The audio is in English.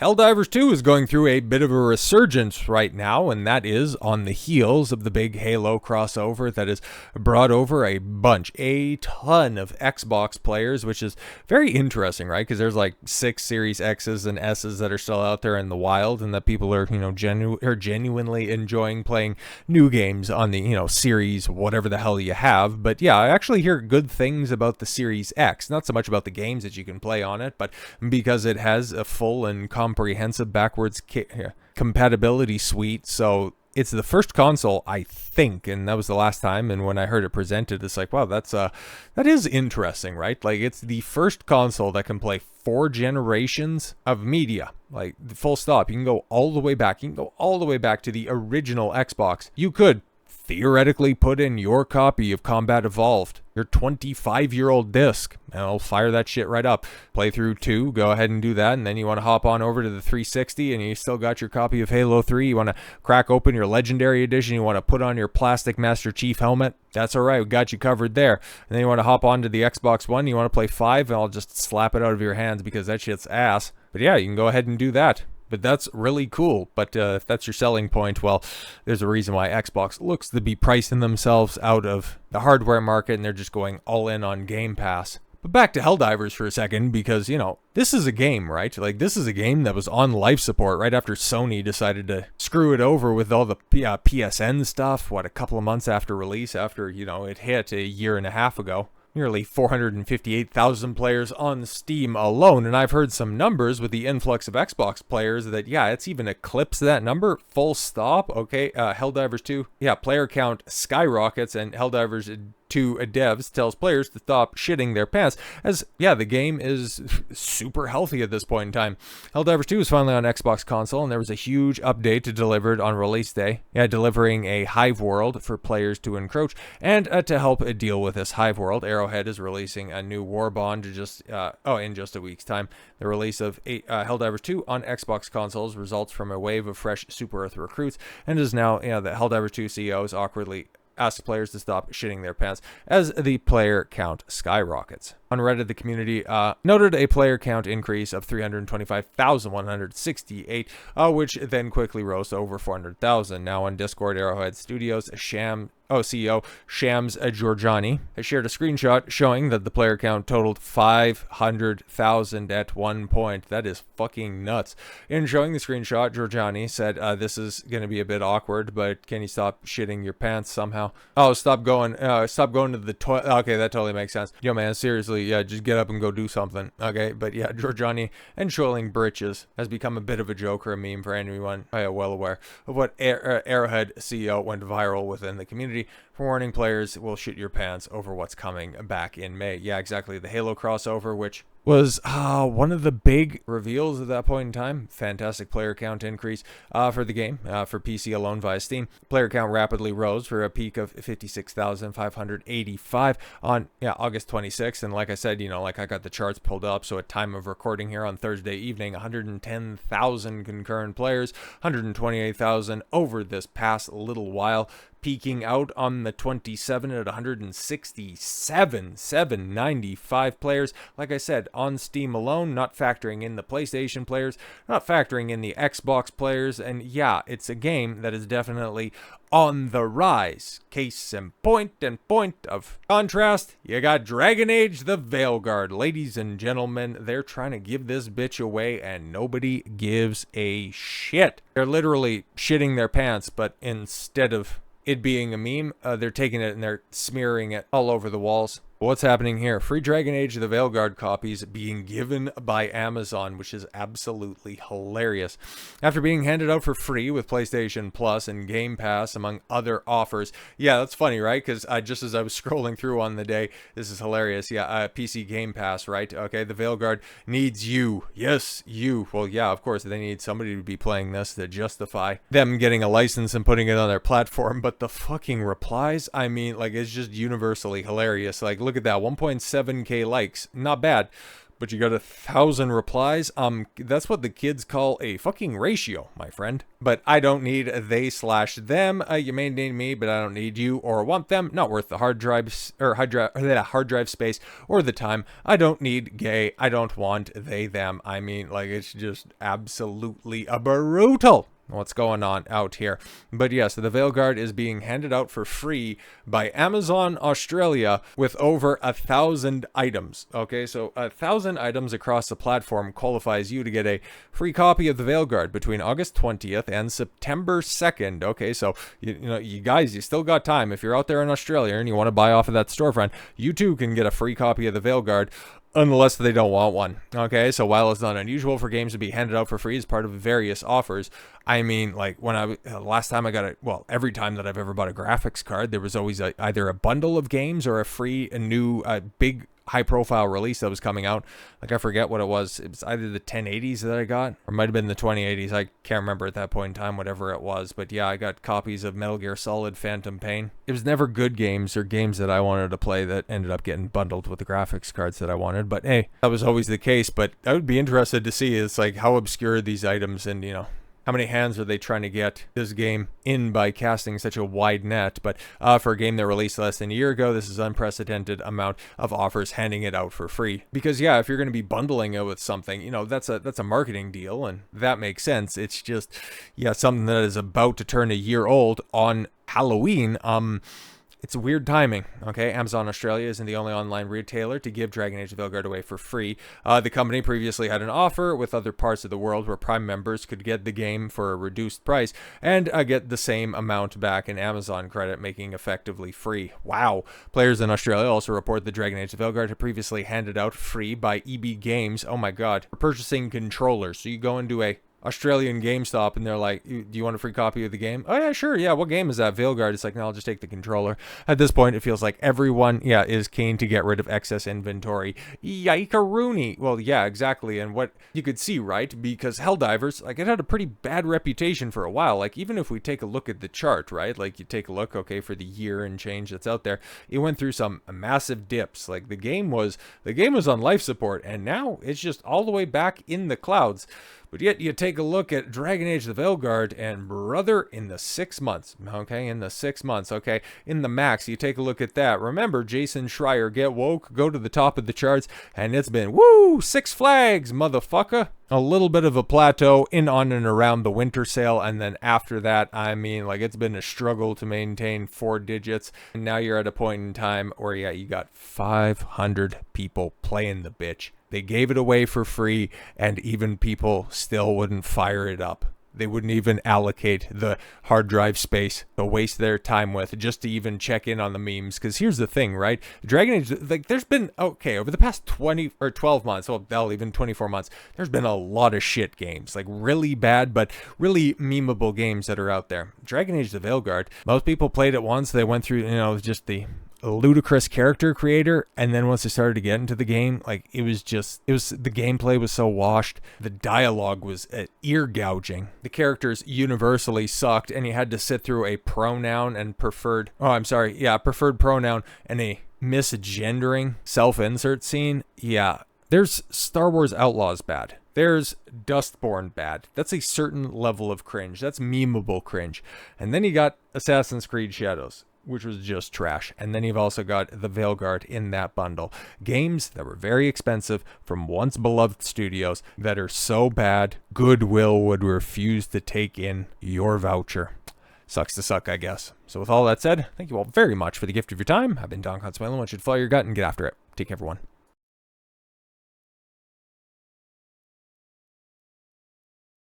Helldivers 2 is going through a bit of a resurgence right now, and that is on the heels of the big Halo crossover that has brought over a ton of Xbox players, which is very interesting, right? Because there's like 6 Series X's and S's that are still out there in the wild, and that people are, genuinely enjoying playing new games on the, Series, whatever the hell you have. But yeah, I actually hear good things about the Series X, not so much about the games that you can play on it, but because it has a full and comprehensive backwards compatibility suite. So it's the first console, I think, and that was the last time. And when I heard it presented, it's like, wow, that is interesting, right? Like, it's the first console that can play 4 generations of media, like full stop. You can go all the way back. You can go all the way back to the original Xbox. You could theoretically put in your copy of Combat Evolved, your 25-year-old disc, and I'll fire that shit right up. Play through 2, go ahead and do that, and then you want to hop on over to the 360, and you still got your copy of Halo 3, you want to crack open your Legendary Edition, you want to put on your plastic Master Chief helmet, that's alright, we got you covered there. And then you want to hop on to the Xbox One, you want to play 5, and I'll just slap it out of your hands because that shit's ass. But yeah, you can go ahead and do that. But that's really cool. But if that's your selling point, well, there's a reason why Xbox looks to be pricing themselves out of the hardware market, and they're just going all in on Game Pass. But back to Helldivers for a second, because, this is a game, right? Like, this is a game that was on life support right after Sony decided to screw it over with all the PSN stuff, a couple of months after release, after, it hit a year and a half ago. Nearly 458,000 players on Steam alone, and I've heard some numbers with the influx of Xbox players that, it's even eclipsed that number, full stop. Okay, Helldivers 2, player count skyrockets, and Helldivers 2 devs tells players to stop shitting their pants, as, the game is super healthy at this point in time. Helldivers 2 is finally on Xbox console, and there was a huge update delivered on release day, delivering a hive world for players to encroach, and to help deal with this hive world, Arrowhead is releasing a new war bond in just a week's time. The release of Helldivers 2 on Xbox consoles results from a wave of fresh Super Earth recruits, and is now, the Helldivers 2 CEO is awkwardly ask players to stop shitting their pants as the player count skyrockets. On Reddit, the community noted a player count increase of 325,168, which then quickly rose to over 400,000. Now on Discord, Arrowhead Studios CEO Shams Georgiani has shared a screenshot showing that the player count totaled 500,000 at one point. That is fucking nuts. In showing the screenshot, Georgiani said, this is going to be a bit awkward, but can you stop shitting your pants somehow? Oh, stop going to the toilet. Okay, that totally makes sense. Yo, man, seriously, just get up and go do something. Okay, but Georgiani and trolling britches has become a bit of a joke or a meme for anyone well aware of what Arrowhead CEO went viral within the community for warning players will shit your pants over what's coming back in May. Yeah, exactly. The Halo crossover, which was one of the big reveals at that point in time. Fantastic player count increase for the game, for PC alone via Steam. Player count rapidly rose for a peak of 56,585 on August 26th. And like I said, I got the charts pulled up. So at time of recording here on Thursday evening, 110,000 concurrent players, 128,000 over this past little while, peaking out on the 27 at 795 players. Like I said, on Steam alone, not factoring in the PlayStation players, not factoring in the Xbox players, and it's a game that is definitely on the rise. Case in point of contrast, you got Dragon Age the Veilguard. Ladies and gentlemen, they're trying to give this bitch away and nobody gives a shit. They're literally shitting their pants, but instead of it being a meme, they're taking it and they're smearing it all over the walls. What's happening here? Free Dragon Age the Veilguard copies being given by Amazon, which is absolutely hilarious. After being handed out for free with PlayStation Plus and Game Pass, among other offers. Yeah, that's funny, right? Because just as I was scrolling through on the day, this is hilarious. PC Game Pass, right? Okay, the Veilguard needs you. Yes, you. Well, of course, they need somebody to be playing this to justify them getting a license and putting it on their platform. But the fucking replies, it's just universally hilarious. Look at that, 1.7k likes, not bad. but you got 1,000 replies. That's what the kids call a fucking ratio, my friend. But I don't need they/them. You may need me, but I don't need you or want them. Not worth the hard drive space or the time. I don't need gay. I don't want they/them. I mean, like, it's just absolutely brutal what's going on out here. But yes, the Veilguard is being handed out for free by Amazon Australia with over 1,000 items. Okay, so 1,000 items across the platform qualifies you to get a free copy of the Veilguard between August 20th and September 2nd. Okay, so you guys, you still got time. If you're out there in Australia and you want to buy off of that storefront, you too can get a free copy of the Veilguard, unless they don't want one. Okay, so while it's not unusual for games to be handed out for free as part of various offers, I mean, like, when last time I got every time that I've ever bought a graphics card, there was always either a bundle of games or a new big high-profile release that was coming out. Like, I forget what it was. It was either the 1080s that I got, or it might have been the 2080s. I can't remember at that point in time, whatever it was. But yeah, I got copies of Metal Gear Solid Phantom Pain. It was never good games or games that I wanted to play that ended up getting bundled with the graphics cards that I wanted. But hey, that was always the case. But I would be interested to see is like how obscure these items and, how many hands are they trying to get this game in by casting such a wide net? But for a game that released less than a year ago, this is unprecedented amount of offers handing it out for free. Because yeah, if you're going to be bundling it with something, that's a marketing deal, and that makes sense. It's just, yeah, something that is about to turn a year old on Halloween. It's weird timing, okay? Amazon Australia isn't the only online retailer to give Dragon Age Veilguard away for free. The company previously had an offer with other parts of the world where Prime members could get the game for a reduced price and get the same amount back in Amazon credit, making effectively free. Wow. Players in Australia also report the Dragon Age Veilguard had previously handed out free by EB Games. Oh my god. For purchasing controllers. So you go into a Australian GameStop and they're like, do you want a free copy of the game? Oh yeah, sure. Yeah, what game is that? Veilguard. It's like, no, I'll just take the controller. At this point, it feels like everyone, is keen to get rid of excess inventory. Yike-a-rooney. Well, yeah, exactly. And what you could see, right? Because Helldivers, like, it had a pretty bad reputation for a while. Like, even if we take a look at the chart, right? Like, you take a look, okay, for the year and change that's out there, it went through some massive dips. Like, the game was on life support, and now it's just all the way back in the clouds. But yet you take a look at Dragon Age the Veilguard, and brother, in the 6 months, okay, in the max, you take a look at that. Remember, Jason Schreier, get woke, go to the top of the charts, and it's been, woo, 6 flags, motherfucker. A little bit of a plateau in, on, and around the winter sale, and then after that, I mean, like, it's been a struggle to maintain 4 digits, and now you're at a point in time where, yeah, you got 500 people playing the bitch. They gave it away for free, and even people still wouldn't fire it up. They wouldn't even allocate the hard drive space to waste their time with just to even check in on the memes. Because here's the thing, right? Dragon Age, like, there's been, over the past 20 or 12 months, well, even 24 months, there's been a lot of shit games. Like, really bad, but really memeable games that are out there. Dragon Age the Veilguard, most people played it once. They went through, just the ludicrous character creator, and then once they started to get into the game, like, the gameplay was so washed, the dialogue was ear gouging, the characters universally sucked, and you had to sit through a pronoun and preferred pronoun and a misgendering self-insert scene. Yeah, there's Star Wars Outlaws bad. There's Dustborn bad. That's a certain level of cringe. That's memeable cringe. And then you got Assassin's Creed Shadows, which was just trash. And then you've also got the Veilguard in that bundle. Games that were very expensive from once beloved studios that are so bad, Goodwill would refuse to take in your voucher. Sucks to suck, I guess. So with all that said, thank you all very much for the gift of your time. I've been Don Consuelo. I want you to follow your gut and get after it. Take care, everyone.